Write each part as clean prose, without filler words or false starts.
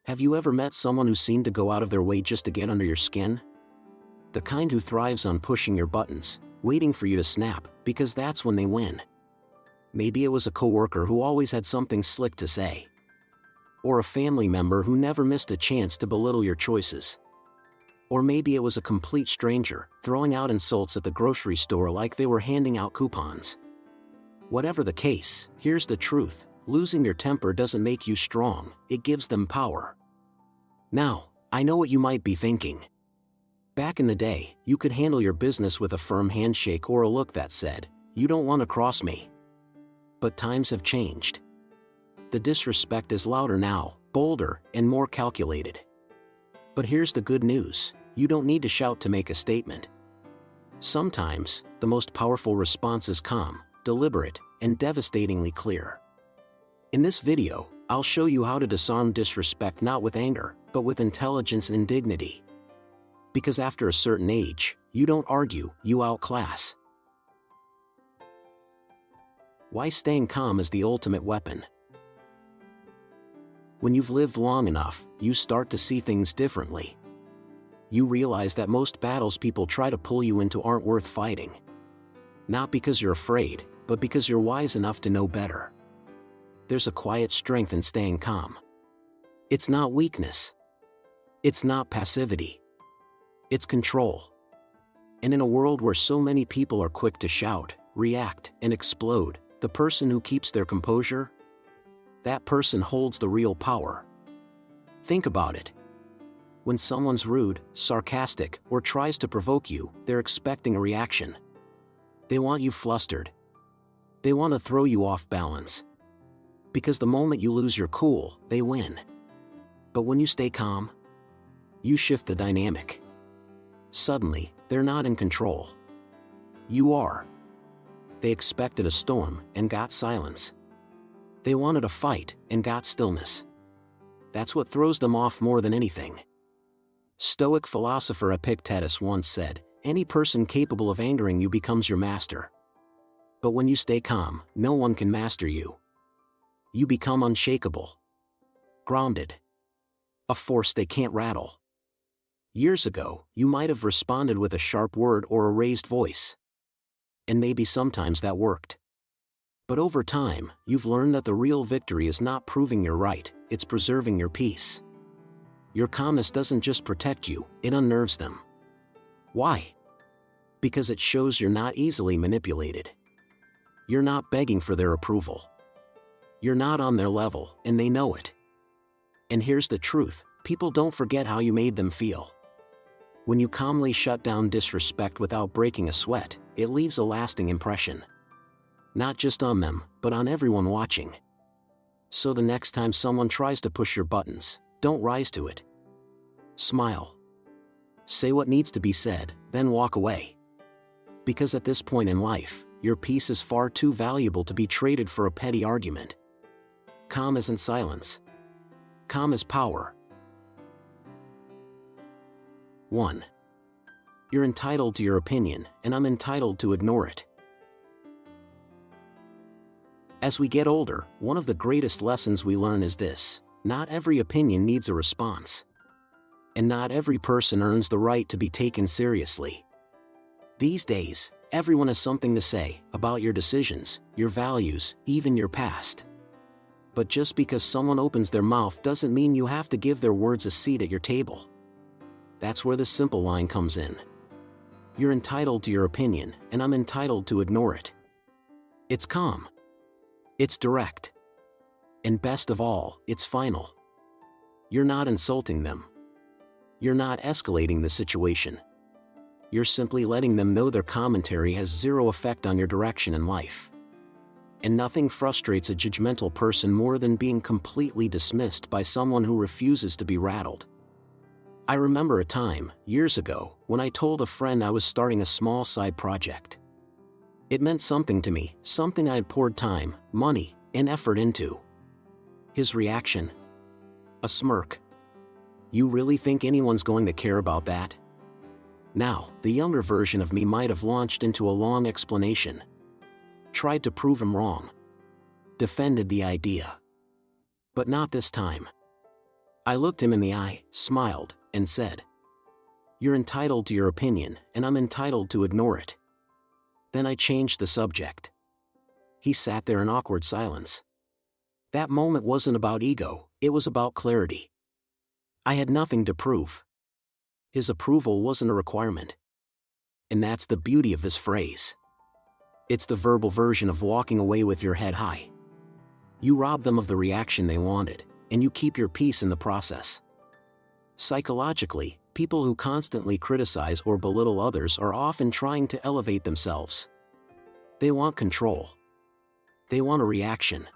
Have you ever met someone who seemed to go out of their way just to get under your skin? The kind who thrives on pushing your buttons, waiting for you to snap, because that's when they win. Maybe it was a coworker who always had something slick to say. Or a family member who never missed a chance to belittle your choices. Or maybe it was a complete stranger, throwing out insults at the grocery store like they were handing out coupons. Whatever the case, here's the truth: losing your temper doesn't make you strong, it gives them power. Now, I know what you might be thinking. Back in the day, you could handle your business with a firm handshake or a look that said, "You don't want to cross me." But times have changed. The disrespect is louder now, bolder, and more calculated. But here's the good news: you don't need to shout to make a statement. Sometimes, the most powerful response is calm, deliberate, and devastatingly clear. In this video, I'll show you how to disarm disrespect not with anger, but with intelligence and dignity. Because after a certain age, you don't argue, you outclass. Why staying calm is the ultimate weapon. When you've lived long enough, you start to see things differently. You realize that most battles people try to pull you into aren't worth fighting. Not because you're afraid, but because you're wise enough to know better. There's a quiet strength in staying calm. It's not weakness. It's not passivity. It's control. And in a world where so many people are quick to shout, react, and explode, the person who keeps their composure, that person holds the real power. Think about it. When someone's rude, sarcastic, or tries to provoke you, they're expecting a reaction. They want you flustered. They want to throw you off balance. Because the moment you lose your cool, they win. But when you stay calm, you shift the dynamic. Suddenly, they're not in control. You are. They expected a storm and got silence. They wanted a fight and got stillness. That's what throws them off more than anything. Stoic philosopher Epictetus once said, "Any person capable of angering you becomes your master." But when you stay calm, no one can master you. You become unshakable. Grounded. A force they can't rattle. Years ago, you might have responded with a sharp word or a raised voice. And maybe sometimes that worked. But over time, you've learned that the real victory is not proving you're right, it's preserving your peace. Your calmness doesn't just protect you, it unnerves them. Why? Because it shows you're not easily manipulated. You're not begging for their approval. You're not on their level, and they know it. And here's the truth: people don't forget how you made them feel. When you calmly shut down disrespect without breaking a sweat, it leaves a lasting impression. Not just on them, but on everyone watching. So the next time someone tries to push your buttons, don't rise to it. Smile. Say what needs to be said, then walk away. Because at this point in life, your peace is far too valuable to be traded for a petty argument. Calm isn't silence. Calm is power. 1. You're entitled to your opinion, and I'm entitled to ignore it. As we get older, one of the greatest lessons we learn is this: not every opinion needs a response. And not every person earns the right to be taken seriously. These days, everyone has something to say about your decisions, your values, even your past. But just because someone opens their mouth doesn't mean you have to give their words a seat at your table. That's where the simple line comes in. You're entitled to your opinion, and I'm entitled to ignore it. It's calm. It's direct. And best of all, it's final. You're not insulting them. You're not escalating the situation. You're simply letting them know their commentary has zero effect on your direction in life. And nothing frustrates a judgmental person more than being completely dismissed by someone who refuses to be rattled. I remember a time, years ago, when I told a friend I was starting a small side project. It meant something to me, something I had poured time, money, and effort into. His reaction? A smirk. You really think anyone's going to care about that? Now, the younger version of me might have launched into a long explanation. Tried to prove him wrong. Defended the idea. But not this time. I looked him in the eye, smiled, and said, "You're entitled to your opinion, and I'm entitled to ignore it." Then I changed the subject. He sat there in awkward silence. That moment wasn't about ego, it was about clarity. I had nothing to prove. His approval wasn't a requirement. And that's the beauty of this phrase. It's the verbal version of walking away with your head high. You rob them of the reaction they wanted, and you keep your peace in the process. Psychologically, people who constantly criticize or belittle others are often trying to elevate themselves. They want control. They want a reaction.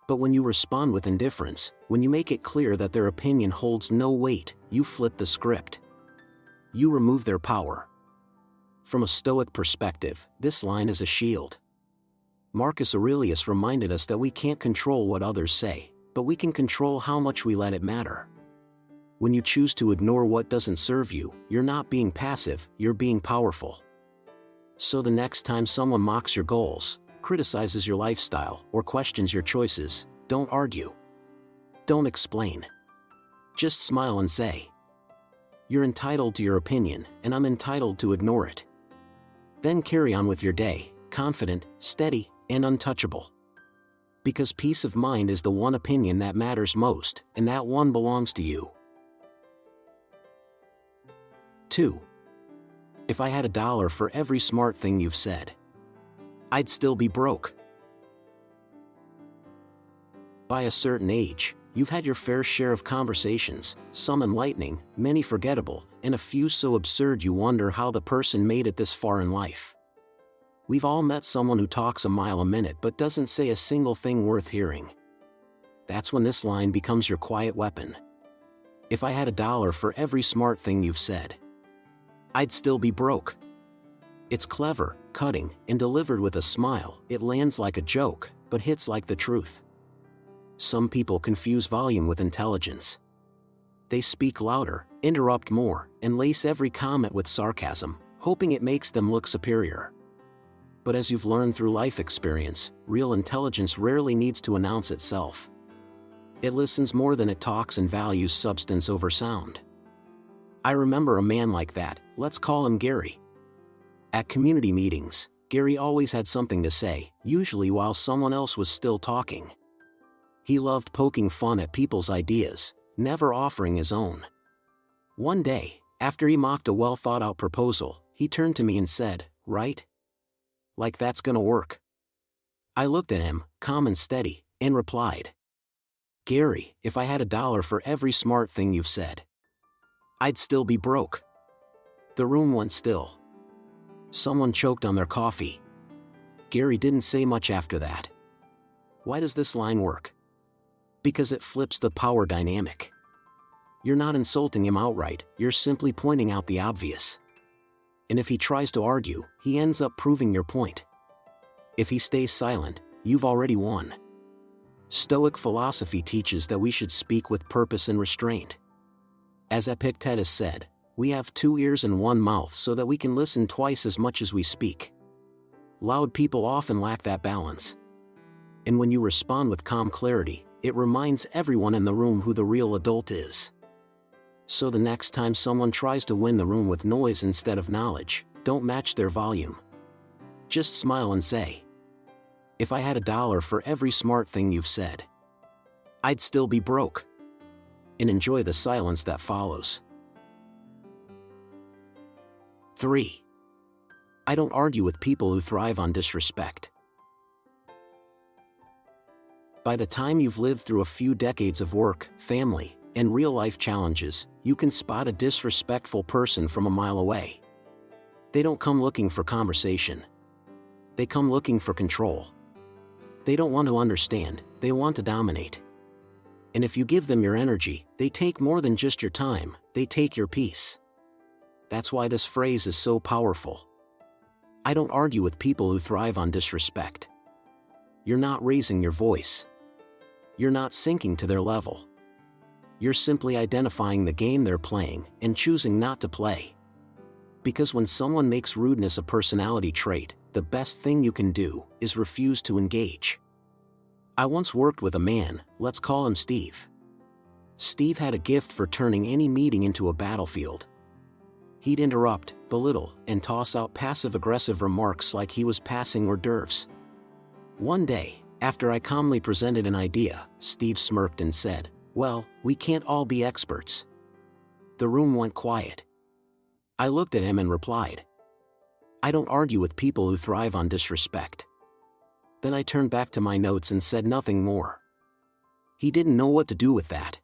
But when you respond with indifference, when you make it clear that their opinion holds no weight, you flip the script. You remove their power. From a Stoic perspective, this line is a shield. Marcus Aurelius reminded us that we can't control what others say, but we can control how much we let it matter. When you choose to ignore what doesn't serve you, you're not being passive, you're being powerful. So the next time someone mocks your goals, criticizes your lifestyle, or questions your choices, don't argue. Don't explain. Just smile and say, "You're entitled to your opinion, and I'm entitled to ignore it." Then carry on with your day, confident, steady, and untouchable. Because peace of mind is the one opinion that matters most, and that one belongs to you. 2. If I had $1 for every smart thing you've said, I'd still be broke. By a certain age, you've had your fair share of conversations, some enlightening, many forgettable, and a few so absurd you wonder how the person made it this far in life. We've all met someone who talks a mile a minute but doesn't say a single thing worth hearing. That's when this line becomes your quiet weapon. If I had $1 for every smart thing you've said, I'd still be broke. It's clever, cutting, and delivered with a smile. It lands like a joke, but hits like the truth. Some people confuse volume with intelligence. They speak louder, interrupt more, and lace every comment with sarcasm, hoping it makes them look superior. But as you've learned through life experience, real intelligence rarely needs to announce itself. It listens more than it talks and values substance over sound. I remember a man like that, let's call him Gary. At community meetings, Gary always had something to say, usually while someone else was still talking. He loved poking fun at people's ideas, never offering his own. One day, after he mocked a well-thought-out proposal, he turned to me and said, "Right? Like that's gonna work?" I looked at him, calm and steady, and replied, "Gary, if I had $1 for every smart thing you've said, I'd still be broke." The room went still. Someone choked on their coffee. Gary didn't say much after that. Why does this line work? Because it flips the power dynamic. You're not insulting him outright, you're simply pointing out the obvious. And if he tries to argue, he ends up proving your point. If he stays silent, you've already won. Stoic philosophy teaches that we should speak with purpose and restraint. As Epictetus said, we have 2 ears and 1 mouth so that we can listen twice as much as we speak. Loud people often lack that balance. And when you respond with calm clarity, it reminds everyone in the room who the real adult is. So the next time someone tries to win the room with noise instead of knowledge, don't match their volume. Just smile and say, "If I had $1 for every smart thing you've said, I'd still be broke." And enjoy the silence that follows. 3. I don't argue with people who thrive on disrespect. By the time you've lived through a few decades of work, family, and real-life challenges, you can spot a disrespectful person from a mile away. They don't come looking for conversation. They come looking for control. They don't want to understand, they want to dominate. And if you give them your energy, they take more than just your time, they take your peace. That's why this phrase is so powerful. I don't argue with people who thrive on disrespect. You're not raising your voice. You're not sinking to their level. You're simply identifying the game they're playing and choosing not to play. Because when someone makes rudeness a personality trait, the best thing you can do is refuse to engage. I once worked with a man, let's call him Steve. Steve had a gift for turning any meeting into a battlefield. He'd interrupt, belittle, and toss out passive-aggressive remarks like he was passing hors d'oeuvres. One day, after I calmly presented an idea, Steve smirked and said, "Well, we can't all be experts." The room went quiet. I looked at him and replied, "I don't argue with people who thrive on disrespect." Then I turned back to my notes and said nothing more. He didn't know what to do with that.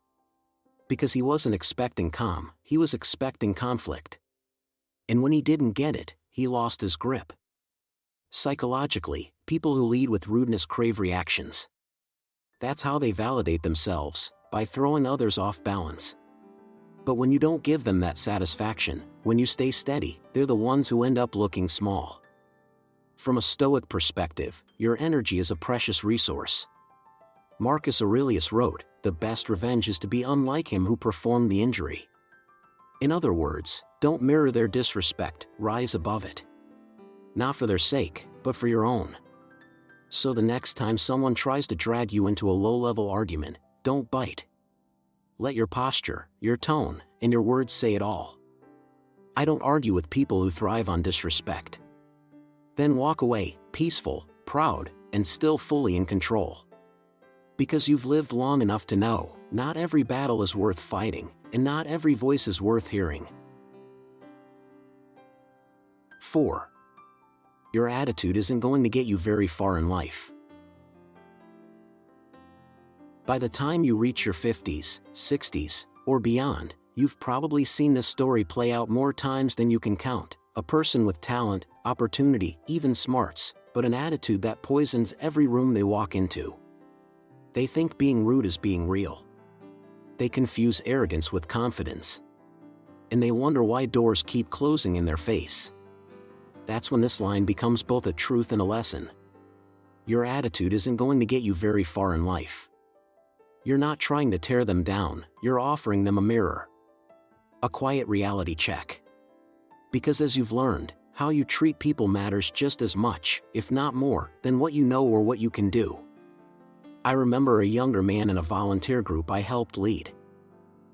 Because he wasn't expecting calm, he was expecting conflict. And when he didn't get it, he lost his grip. Psychologically, people who lead with rudeness crave reactions. That's how they validate themselves, by throwing others off balance. But when you don't give them that satisfaction, when you stay steady, they're the ones who end up looking small. From a Stoic perspective, your energy is a precious resource. Marcus Aurelius wrote, "The best revenge is to be unlike him who performed the injury." In other words, don't mirror their disrespect, rise above it. Not for their sake, but for your own. So the next time someone tries to drag you into a low-level argument, don't bite. Let your posture, your tone, and your words say it all. I don't argue with people who thrive on disrespect. Then walk away, peaceful, proud, and still fully in control. Because you've lived long enough to know, not every battle is worth fighting, and not every voice is worth hearing. 4. Your attitude isn't going to get you very far in life. By the time you reach your 50s, 60s, or beyond, you've probably seen this story play out more times than you can count. A person with talent, opportunity, even smarts, but an attitude that poisons every room they walk into. They think being rude is being real. They confuse arrogance with confidence. And they wonder why doors keep closing in their face. That's when this line becomes both a truth and a lesson. Your attitude isn't going to get you very far in life. You're not trying to tear them down, you're offering them a mirror. A quiet reality check. Because as you've learned, how you treat people matters just as much, if not more, than what you know or what you can do. I remember a younger man in a volunteer group I helped lead.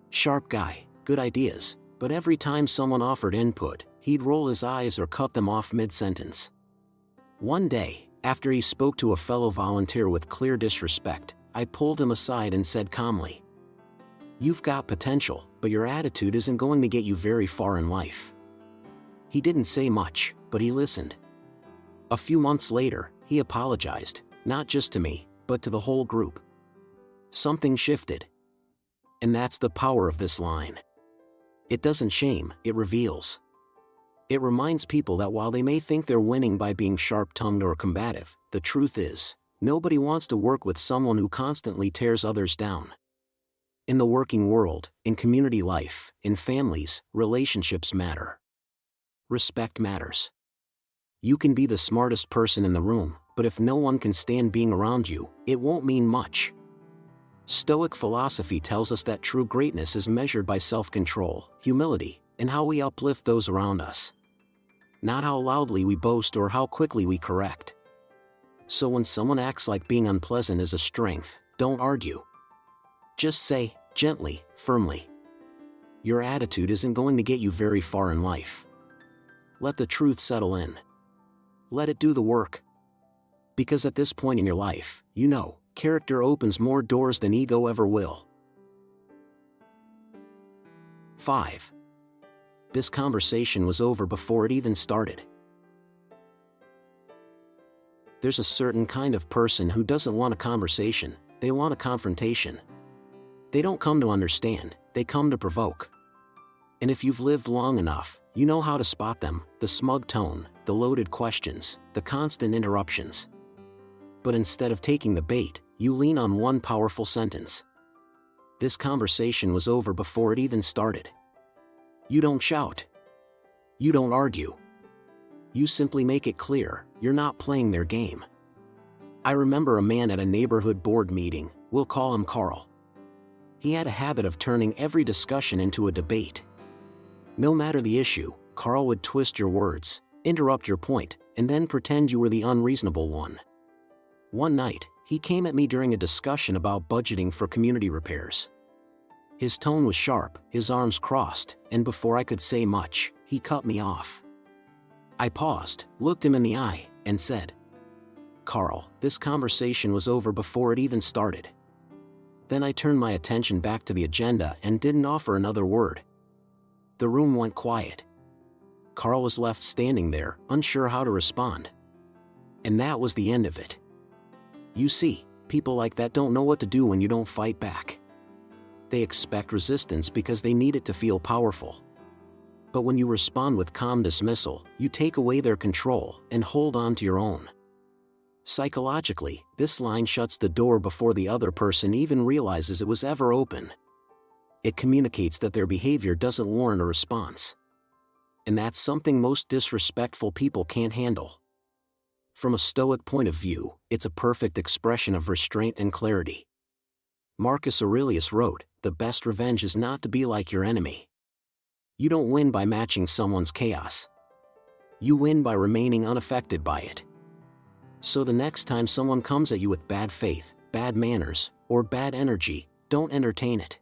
Sharp guy, good ideas, but every time someone offered input, he'd roll his eyes or cut them off mid-sentence. One day, after he spoke to a fellow volunteer with clear disrespect, I pulled him aside and said calmly, "You've got potential, but your attitude isn't going to get you very far in life." He didn't say much, but he listened. A few months later, he apologized, not just to me, but to the whole group. Something shifted. And that's the power of this line. It doesn't shame, it reveals. It reminds people that while they may think they're winning by being sharp-tongued or combative, the truth is, nobody wants to work with someone who constantly tears others down. In the working world, in community life, in families, relationships matter. Respect matters. You can be the smartest person in the room, but if no one can stand being around you, it won't mean much. Stoic philosophy tells us that true greatness is measured by self-control, humility, and how we uplift those around us. Not how loudly we boast or how quickly we correct. So when someone acts like being unpleasant is a strength, don't argue. Just say, gently, firmly, your attitude isn't going to get you very far in life. Let the truth settle in. Let it do the work. Because at this point in your life, you know, character opens more doors than ego ever will. 5. This conversation was over before it even started. There's a certain kind of person who doesn't want a conversation, they want a confrontation. They don't come to understand, they come to provoke. And if you've lived long enough, you know how to spot them, the smug tone, the loaded questions, the constant interruptions. But instead of taking the bait, you lean on one powerful sentence. This conversation was over before it even started. You don't shout. You don't argue. You simply make it clear, you're not playing their game. I remember a man at a neighborhood board meeting, we'll call him Carl. He had a habit of turning every discussion into a debate. No matter the issue, Carl would twist your words, interrupt your point, and then pretend you were the unreasonable one. One night, he came at me during a discussion about budgeting for community repairs. His tone was sharp, his arms crossed, and before I could say much, he cut me off. I paused, looked him in the eye, and said, "Carl, this conversation was over before it even started." Then I turned my attention back to the agenda and didn't offer another word. The room went quiet. Carl was left standing there, unsure how to respond. And that was the end of it. You see, people like that don't know what to do when you don't fight back. They expect resistance because they need it to feel powerful. But when you respond with calm dismissal, you take away their control and hold on to your own. Psychologically, this line shuts the door before the other person even realizes it was ever open. It communicates that their behavior doesn't warrant a response. And that's something most disrespectful people can't handle. From a Stoic point of view, it's a perfect expression of restraint and clarity. Marcus Aurelius wrote, "The best revenge is not to be like your enemy." You don't win by matching someone's chaos. You win by remaining unaffected by it. So the next time someone comes at you with bad faith, bad manners, or bad energy, don't entertain it.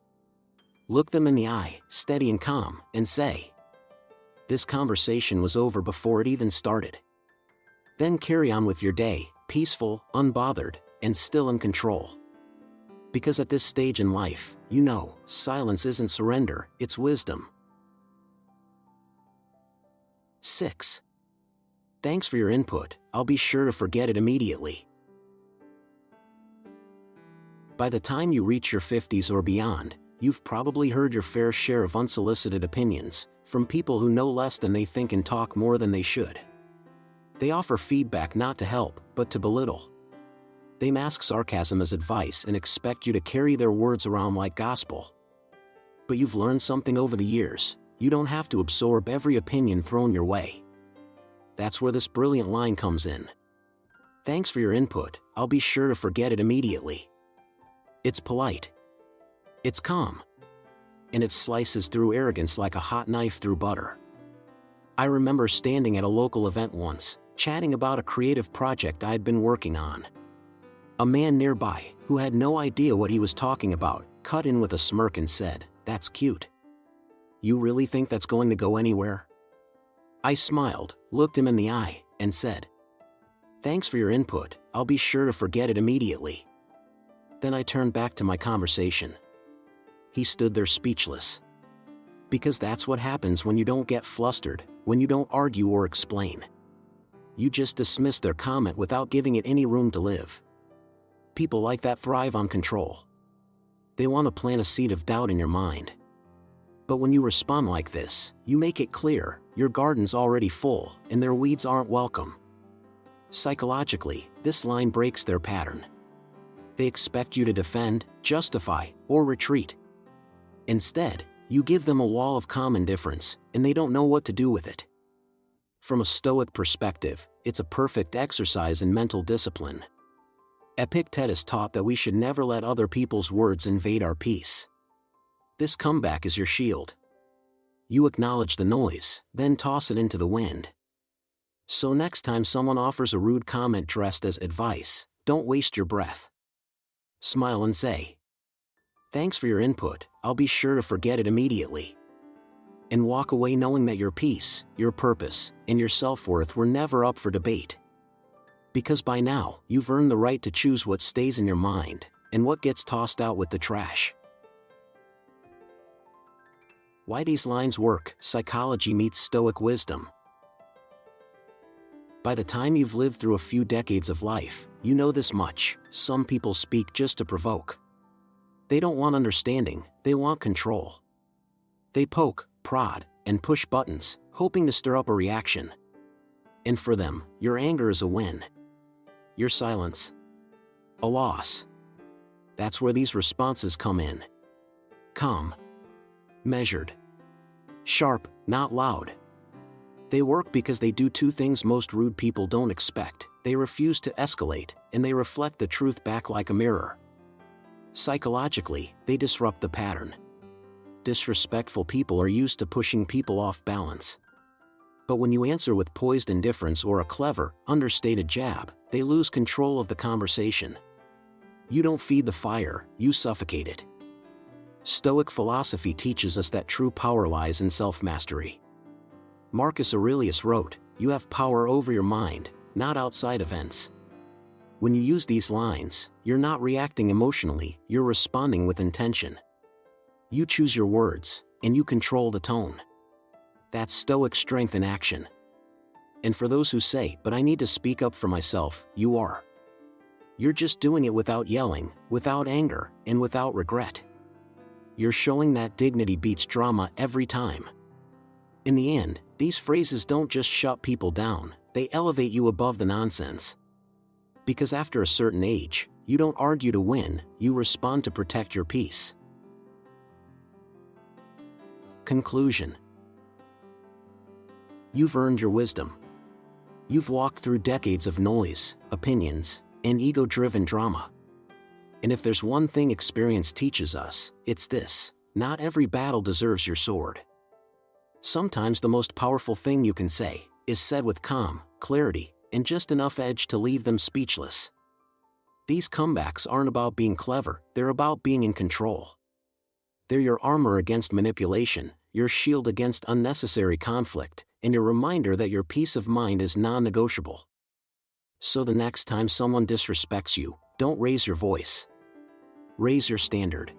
Look them in the eye, steady and calm, and say, "This conversation was over before it even started." Then carry on with your day, peaceful, unbothered, and still in control. Because at this stage in life, you know, silence isn't surrender, it's wisdom. 6. Thanks for your input, I'll be sure to forget it immediately. By the time you reach your 50s or beyond, you've probably heard your fair share of unsolicited opinions, from people who know less than they think and talk more than they should. They offer feedback not to help, but to belittle. They mask sarcasm as advice and expect you to carry their words around like gospel. But you've learned something over the years: you don't have to absorb every opinion thrown your way. That's where this brilliant line comes in. Thanks for your input, I'll be sure to forget it immediately. It's polite. It's calm. And it slices through arrogance like a hot knife through butter. I remember standing at a local event once, chatting about a creative project I'd been working on. A man nearby, who had no idea what he was talking about, cut in with a smirk and said, "That's cute. You really think that's going to go anywhere?" I smiled, looked him in the eye, and said, "Thanks for your input, I'll be sure to forget it immediately." Then I turned back to my conversation. He stood there speechless. Because that's what happens when you don't get flustered, when you don't argue or explain. You just dismiss their comment without giving it any room to live. People like that thrive on control. They want to plant a seed of doubt in your mind. But when you respond like this, you make it clear, your garden's already full, and their weeds aren't welcome. Psychologically, this line breaks their pattern. They expect you to defend, justify, or retreat. Instead, you give them a wall of calm indifference, and they don't know what to do with it. From a Stoic perspective, it's a perfect exercise in mental discipline. Epictetus taught that we should never let other people's words invade our peace. This comeback is your shield. You acknowledge the noise, then toss it into the wind. So next time someone offers a rude comment dressed as advice, don't waste your breath. Smile and say, "Thanks for your input, I'll be sure to forget it immediately." And walk away knowing that your peace, your purpose, and your self-worth were never up for debate. Because by now, you've earned the right to choose what stays in your mind, and what gets tossed out with the trash. Why these lines work: psychology meets Stoic wisdom. By the time you've lived through a few decades of life, you know this much: some people speak just to provoke. They don't want understanding, they want control. They poke, prod, and push buttons, hoping to stir up a reaction. And for them, your anger is a win. Your silence, a loss. That's where these responses come in. Calm. Measured. Sharp, not loud. They work because they do two things most rude people don't expect: they refuse to escalate, and they reflect the truth back like a mirror. Psychologically, they disrupt the pattern. Disrespectful people are used to pushing people off balance. But when you answer with poised indifference or a clever, understated jab, they lose control of the conversation. You don't feed the fire, you suffocate it. Stoic philosophy teaches us that true power lies in self-mastery. Marcus Aurelius wrote, "You have power over your mind, not outside events." When you use these lines, you're not reacting emotionally, you're responding with intention. You choose your words, and you control the tone. That's Stoic strength in action. And for those who say, "But I need to speak up for myself," you are. You're just doing it without yelling, without anger, and without regret. You're showing that dignity beats drama every time. In the end, these phrases don't just shut people down, they elevate you above the nonsense. Because after a certain age, you don't argue to win, you respond to protect your peace. Conclusion. You've earned your wisdom. You've walked through decades of noise, opinions, and ego-driven drama. And if there's one thing experience teaches us, it's this: not every battle deserves your sword. Sometimes the most powerful thing you can say is said with calm, clarity, and just enough edge to leave them speechless. These comebacks aren't about being clever, they're about being in control. They're your armor against manipulation, your shield against unnecessary conflict, and your reminder that your peace of mind is non-negotiable. So the next time someone disrespects you, don't raise your voice. Raise your standard.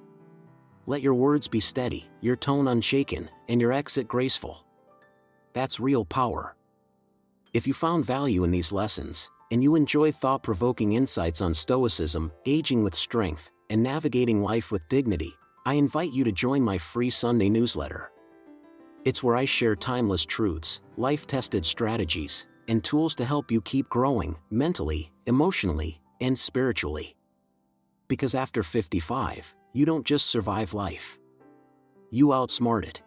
Let your words be steady, your tone unshaken, and your exit graceful. That's real power. If you found value in these lessons, and you enjoy thought-provoking insights on Stoicism, aging with strength, and navigating life with dignity, I invite you to join my free Sunday newsletter. It's where I share timeless truths, life-tested strategies, and tools to help you keep growing, mentally, emotionally, and spiritually. Because after 55, you don't just survive life. You outsmart it.